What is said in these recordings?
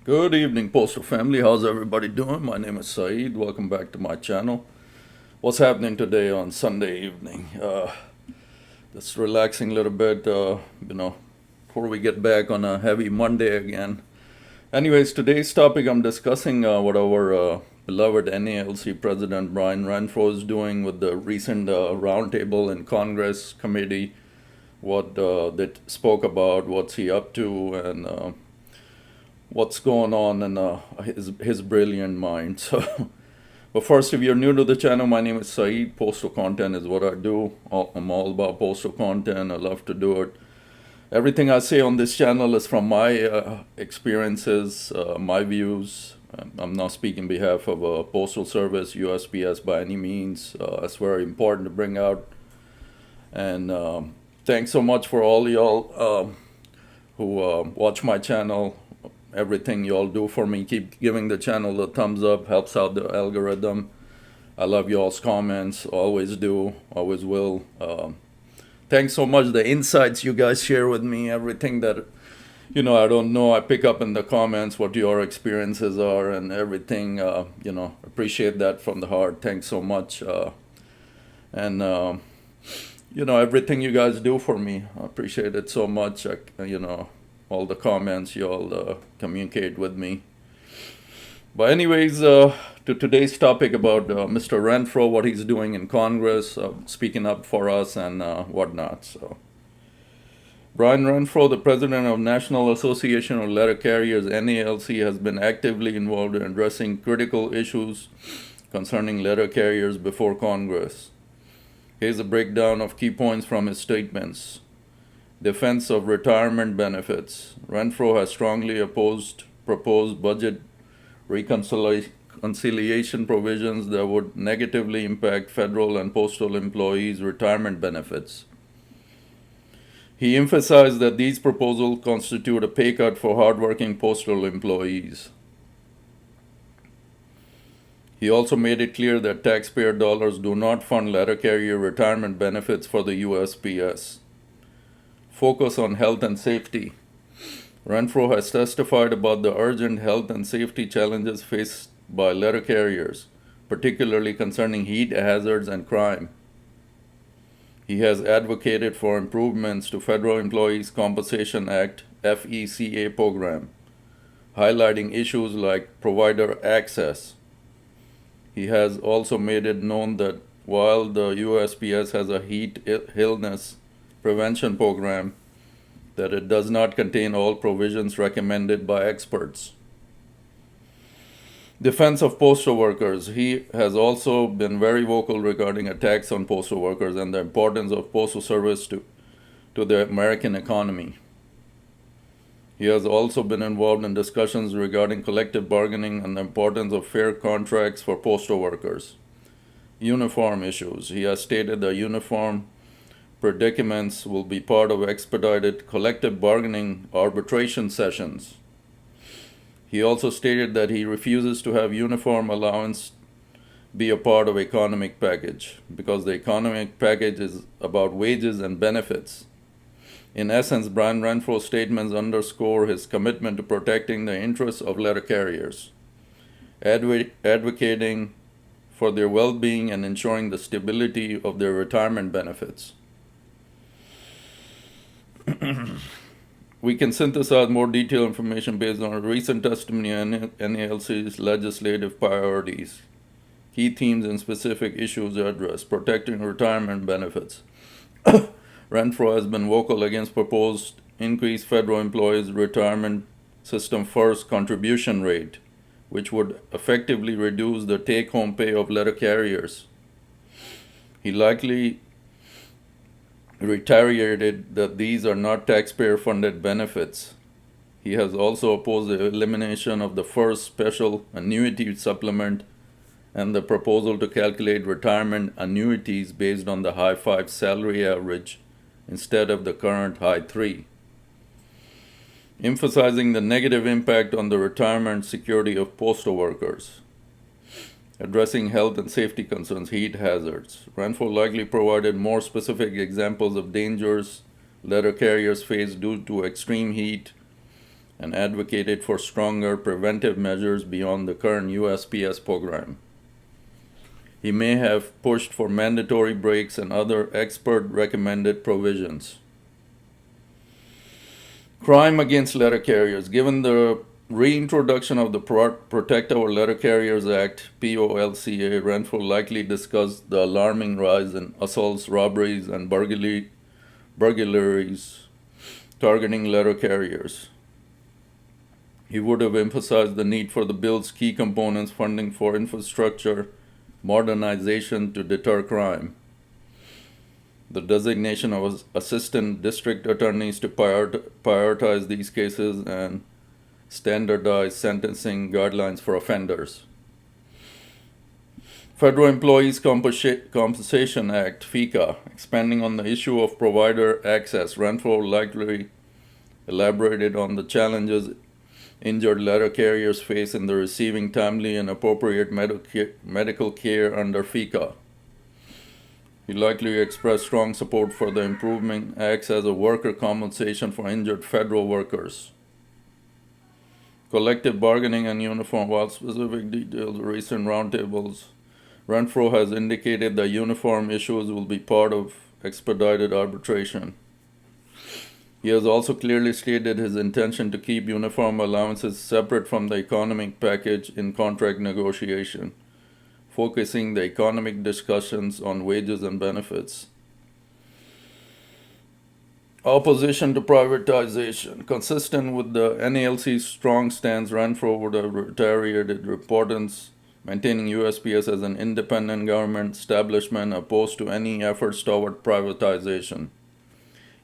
Good evening, Postal family. How's everybody doing? My name is Saeed. Welcome back to my channel. What's happening today on Sunday evening? Just relaxing a little bit, before we get back on a heavy Monday again. Anyways, today's topic I'm discussing what our beloved NALC President Brian Renfroe is doing with the recent roundtable in Congress committee. What they spoke about, what's he up to, and what's going on in his brilliant mind. So, but first, if you're new to the channel, my name is Saeed. Postal content is what I do. I'm all about postal content. I love to do it. Everything I say on this channel is from my experiences, my views. I'm not speaking on behalf of a postal service, USPS, by any means. That's very important to bring out. And thanks so much for all y'all who watch my channel. Everything y'all do for me, keep giving the channel a thumbs up, helps out the algorithm. I love y'all's comments, always do, always will. Thanks so much. The insights you guys share with me, everything that I don't know, I pick up in the comments what your experiences are and everything. Appreciate that from the heart. Thanks so much. And everything you guys do for me, I appreciate it so much. All the comments you all communicate with me. But anyways, to today's topic about Mr. Renfroe, what he's doing in Congress, speaking up for us and whatnot. So, Brian Renfroe, the president of National Association of Letter Carriers, NALC, has been actively involved in addressing critical issues concerning letter carriers before Congress. Here's a breakdown of key points from his statements. Defense of retirement benefits. Renfroe has strongly opposed proposed budget reconciliation provisions that would negatively impact federal and postal employees' retirement benefits. He emphasized that these proposals constitute a pay cut for hardworking postal employees. He also made it clear that taxpayer dollars do not fund letter carrier retirement benefits for the USPS. Focus on health and safety. Renfroe has testified about the urgent health and safety challenges faced by letter carriers, particularly concerning heat hazards and crime. He has advocated for improvements to Federal Employees Compensation Act (FECA) program, highlighting issues like provider access. He has also made it known that while the USPS has a heat illness prevention program, that it does not contain all provisions recommended by experts. Defense of postal workers. He has also been very vocal regarding attacks on postal workers and the importance of postal service to the American economy. He has also been involved in discussions regarding collective bargaining and the importance of fair contracts for postal workers. Uniform issues. He has stated that uniform predicaments will be part of expedited collective bargaining arbitration sessions. He also stated that he refuses to have uniform allowance be a part of economic package because the economic package is about wages and benefits. In essence, Brian Renfroe's statements underscore his commitment to protecting the interests of letter carriers, advocating for their well-being and ensuring the stability of their retirement benefits. We can synthesize more detailed information based on a recent testimony on NALC's legislative priorities, key themes and specific issues addressed, protecting retirement benefits. Renfroe has been vocal against proposed increased federal employees' retirement system first contribution rate, which would effectively reduce the take-home pay of letter carriers. He likely reiterated that these are not taxpayer-funded benefits. He has also opposed the elimination of the first special annuity supplement and the proposal to calculate retirement annuities based on the high 5 salary average instead of the current high 3, emphasizing the negative impact on the retirement security of postal workers. Addressing health and safety concerns, heat hazards. Renfroe likely provided more specific examples of dangers letter carriers face due to extreme heat, and advocated for stronger preventive measures beyond the current USPS program. He may have pushed for mandatory breaks and other expert-recommended provisions. Crime against letter carriers. Given the reintroduction of the Protect Our Letter Carriers Act, POLCA, Renfroe likely discussed the alarming rise in assaults, robberies, and burglaries targeting letter carriers. He would have emphasized the need for the bill's key components, funding for infrastructure, modernization to deter crime, the designation of assistant district attorneys to prioritize these cases, and standardized sentencing guidelines for offenders. Federal Employees Compensation Act, FECA, expanding on the issue of provider access. Renfroe likely elaborated on the challenges injured letter carriers face in the receiving timely and appropriate medical care under FECA. He likely expressed strong support for the improving acts as a worker compensation for injured federal workers. Collective bargaining and uniform. While specific details of recent roundtables, Renfroe has indicated that uniform issues will be part of expedited arbitration. He has also clearly stated his intention to keep uniform allowances separate from the economic package in contract negotiation, focusing the economic discussions on wages and benefits. Opposition to privatization. Consistent with the NALC's strong stance, Renfroe would have reiterated importance maintaining USPS as an independent government establishment opposed to any efforts toward privatization,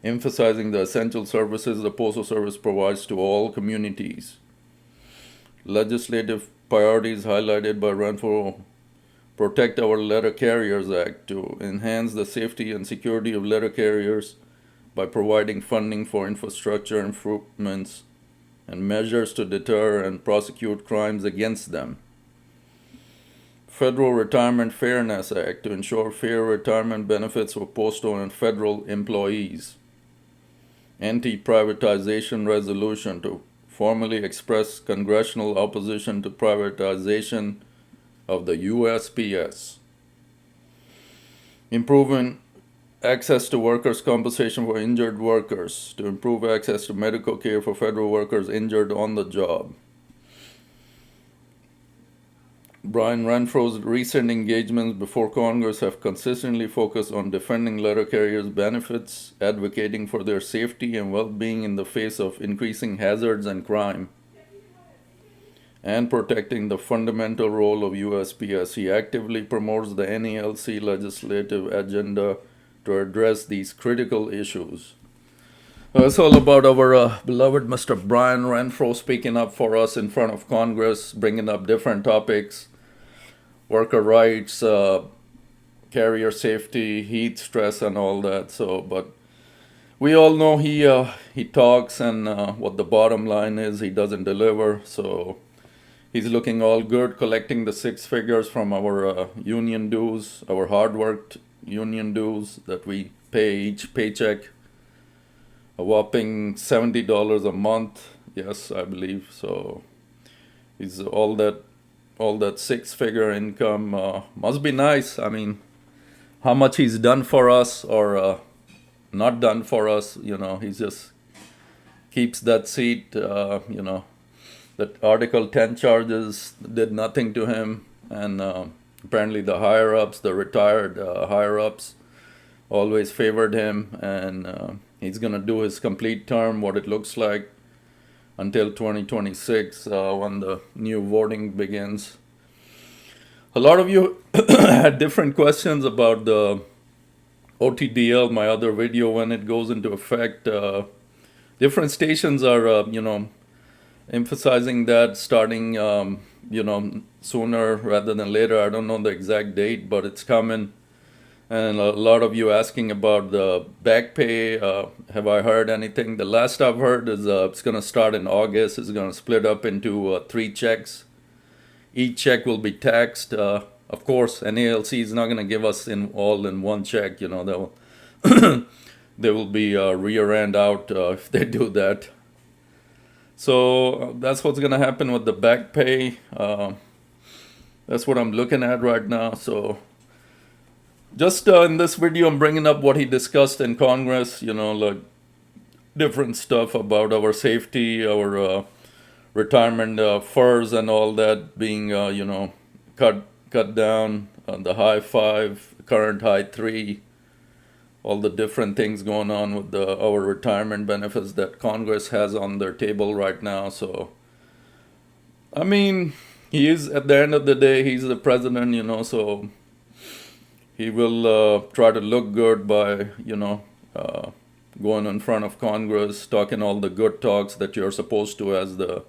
emphasizing the essential services the Postal Service provides to all communities. Legislative priorities highlighted by Renfroe: Protect Our Letter Carriers Act to enhance the safety and security of letter carriers by providing funding for infrastructure improvements and measures to deter and prosecute crimes against them. Federal Retirement Fairness Act to ensure fair retirement benefits for postal and federal employees. Anti-privatization resolution to formally express congressional opposition to privatization of the USPS. Improving access to workers' compensation for injured workers to improve access to medical care for federal workers injured on the job. Brian Renfroe's recent engagements before Congress have consistently focused on defending letter carriers' benefits, advocating for their safety and well-being in the face of increasing hazards and crime, and protecting the fundamental role of USPS. He actively promotes the NALC legislative agenda to address these critical issues. It's all about our beloved Mr. Brian Renfroe speaking up for us in front of Congress, bringing up different topics: worker rights, carrier safety, heat stress, and all that. But we all know he talks, and what the bottom line is, he doesn't deliver. So he's looking all good, collecting the 6 figures from our union dues, our hard-worked union dues that we pay each paycheck, a whopping $70 a month. Yes, I believe so. He's all that 6-figure income must be nice. I mean, how much he's done for us or not done for us, he just keeps that seat. That Article 10 charges did nothing to him, and apparently the higher-ups, the retired higher-ups, always favored him, and he's going to do his complete term, what it looks like, until 2026 when the new voting begins. A lot of you had different questions about the OTDL, my other video, when it goes into effect. Different stations are, emphasizing that starting, sooner rather than later. I don't know the exact date, but it's coming. And a lot of you asking about the back pay. Have I heard anything? The last I've heard is it's going to start in August. It's going to split up into 3 checks. Each check will be taxed. Of course, NALC is not going to give us all in one check. They will they will be rear end out if they do that. So that's what's going to happen with the back pay. That's what I'm looking at right now. So just in this video, I'm bringing up what he discussed in Congress, like different stuff about our safety, our retirement furs and all that being, cut down on the high 5, current high 3, all the different things going on with our retirement benefits that Congress has on their table right now. So, I mean, he is, at the end of the day, he's the president, so he will try to look good by, going in front of Congress, talking all the good talks that you're supposed to as the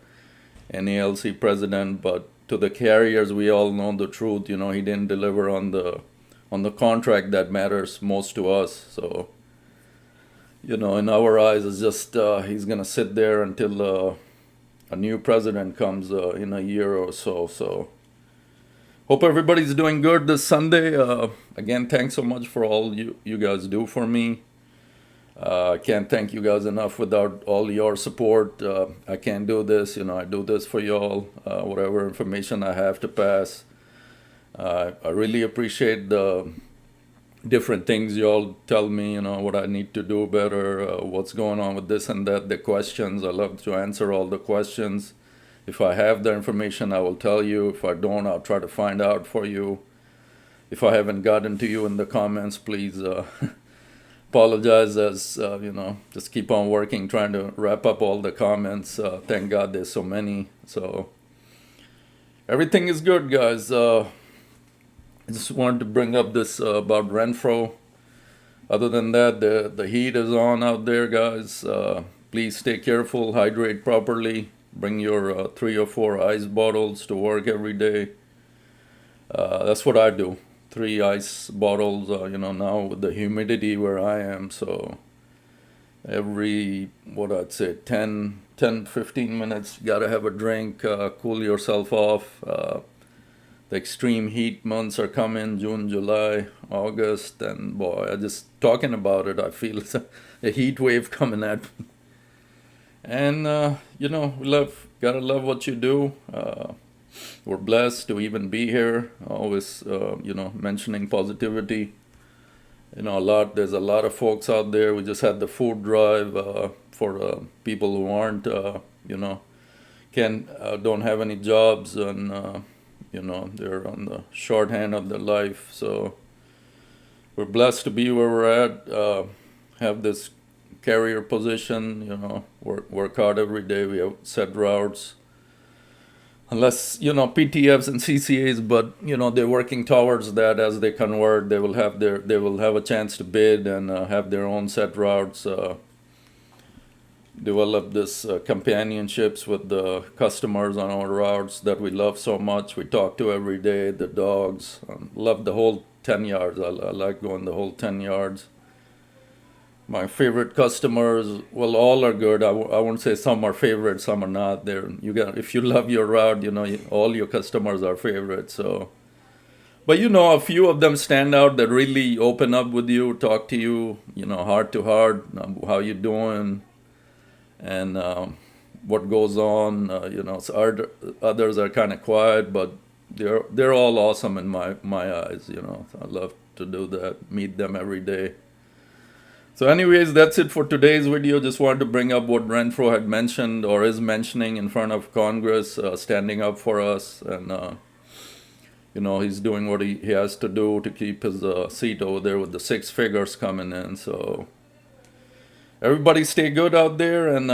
NALC president. But to the carriers, we all know the truth. He didn't deliver on the contract that matters most to us. So, in our eyes, it's just he's gonna sit there until a new president comes in a year or so. So, hope everybody's doing good this Sunday. Again, thanks so much for all you guys do for me. I can't thank you guys enough. Without all your support, I can't do this. I do this for y'all, whatever information I have to pass. I really appreciate the different things y'all tell me, what I need to do better, what's going on with this and that, the questions. I love to answer all the questions. If I have the information, I will tell you. If I don't, I'll try to find out for you. If I haven't gotten to you in the comments, please apologize, as just keep on working, trying to wrap up all the comments. Thank God there's so many. So everything is good, guys. I just wanted to bring up this about Renfroe. Other than that, the heat is on out there, guys. Please stay careful, hydrate properly. Bring your 3 or 4 ice bottles to work every day. That's what I do. 3 ice bottles, now with the humidity where I am. So every, 10, 15 minutes, you gotta have a drink, cool yourself off. The extreme heat months are coming, June, July, August, and boy, just talking about it, I feel it's a heat wave coming at me. And, gotta love what you do. We're blessed to even be here, always, mentioning positivity. There's a lot of folks out there. We just had the food drive for people who aren't, don't have any jobs, and, they're on the shorthand of their life. So we're blessed to be where we're at, have this carrier position, work hard every day. We have set routes. Unless, PTFs and CCAs, but, they're working towards that. As they convert, they will have a chance to bid and have their own set routes, develop this companionships with the customers on our routes that we love so much. We talk to every day, the dogs. Love the whole 10 yards. I like going the whole 10 yards. My favorite customers, well, all are good. I won't say some are favorite, some are not. If you love your route, all your customers are favorites. So, but a few of them stand out that really open up with you, talk to you, heart to heart, how you doing, and what goes on. So others are kind of quiet, but they're all awesome in my eyes. I love to do that, meet them every day. So anyways, that's it for today's video. Just wanted to bring up what Renfroe had mentioned or is mentioning in front of Congress, standing up for us. And, he's doing what he has to do to keep his seat over there with the 6 figures coming in. So everybody stay good out there. And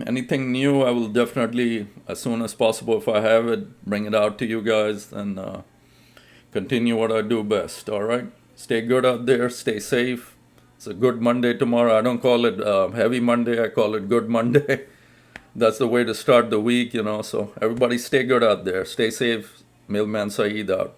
anything new, I will definitely, as soon as possible, if I have it, bring it out to you guys and continue what I do best. All right? Stay good out there. Stay safe. It's a good Monday tomorrow. I don't call it heavy Monday. I call it good Monday. That's the way to start the week, So everybody stay good out there. Stay safe. Mailman Saeed out.